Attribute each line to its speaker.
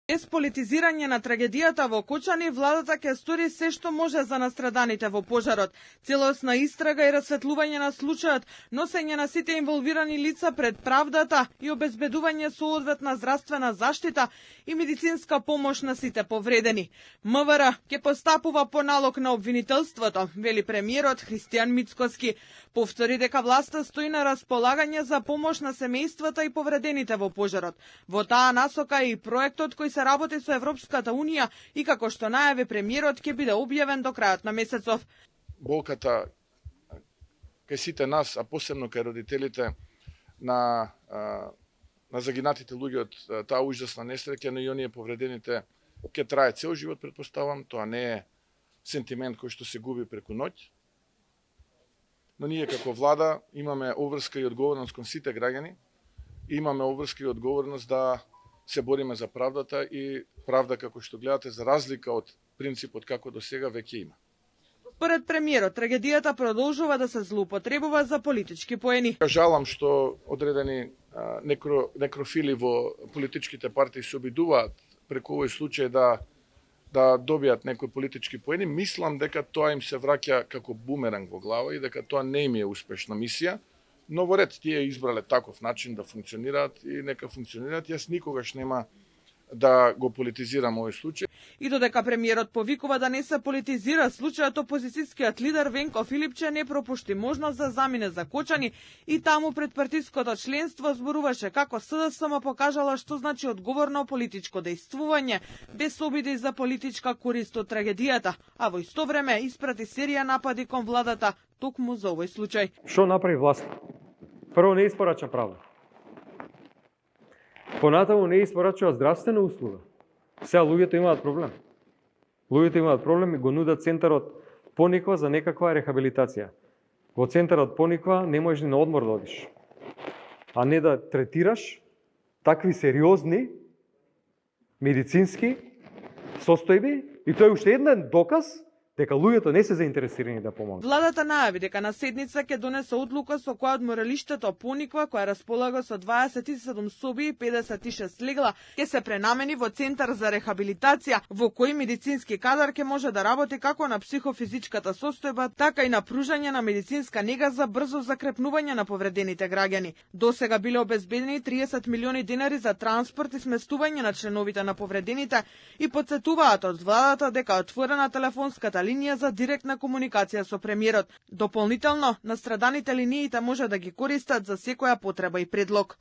Speaker 1: Без политизирање на трагедијата во Кочани, владата ќе стори се што може за настраданите во пожарот. Целосна истрага и расветлување на случајот, носење на сите инволвирани лица пред правдата и обезбедување соодветна здравствена заштита и медицинска помош на сите повредени. МВР ќе постапува по налог на обвинителството, вели премиерот Христијан Мицкоски. Повтори дека власта стои на располагање за помош на семејствата и повредените во пожарот. Во таа насока е и проектот кој се работи со Европската Унија и како што најави премиерот ќе биде објавен до крајот на месецов.
Speaker 2: Болката кај сите нас, а посебно кај родителите на загинатите луѓе од таа ужасна несреќа, но и оние повредените, ќе трае цел живот, претпоставам. Тоа не е сентимент кој што се губи преку ноќ. Но ние како влада имаме обврска и одговорност кон сите граѓани, имаме обврска и одговорност да се бориме за правдата и правда, како што гледате, за разлика од принципот како до сега, веќе има.
Speaker 1: Според премиерот, трагедијата продолжува да се злоупотребува за политички поени.
Speaker 2: Жалам што одредени некрофили во политичките партии се обидуваат преку овој случај да добијат некои политички поени. Мислам дека тоа им се враќа како бумеранг во глава и дека тоа не им е успешна мисија. Но во ред тие избрале таков начин да функционираат и нека функционираат. Јас никогаш нема да го политизирам овој случај.
Speaker 1: И додека премиерот повикува да не се политизира случајот, опозицијскиот лидер Венко Филипче не пропушти можност да замине за Кочани и таму пред партиското членство зборуваше како СДСМ покажала што значи одговорно политичко дејствување без обиди за политичка корист од трагедијата, а во исто време испрати серија напади кон владата токму за овој случај.
Speaker 3: Што направи власт? Прво не испорача правда. Понатаму не испорачува здравствена услуга. Сега луѓето имаат проблем. Луѓето имаат проблем и го нудат центарот Пониква за некаква рехабилитација. Во центарот Пониква не можеш ни на одмор да одиш, а не да третираш такви сериозни медицински состојби, и тоа е уште еден доказ дека луѓето не се заинтересирани да помогнат.
Speaker 1: Владата најави дека на седница ќе донесе одлука со која одморалиштето Пониква, која располага со 27 соби и 56 легла, ќе се пренамени во центар за рехабилитација, во кој медицински кадар ќе може да работи како на психофизичката состојба, така и на пружање на медицинска нега за брзо закрепнување на повредените граѓани. Досега биле обезбедени 30 милиони денари за транспорт и сместување на членовите на повредените и потсетуваат од владата дека е отворена телефонската линија за директна комуникација со премиерот. Дополнително, настраданите линиите може да ги користат за секоја потреба и предлог.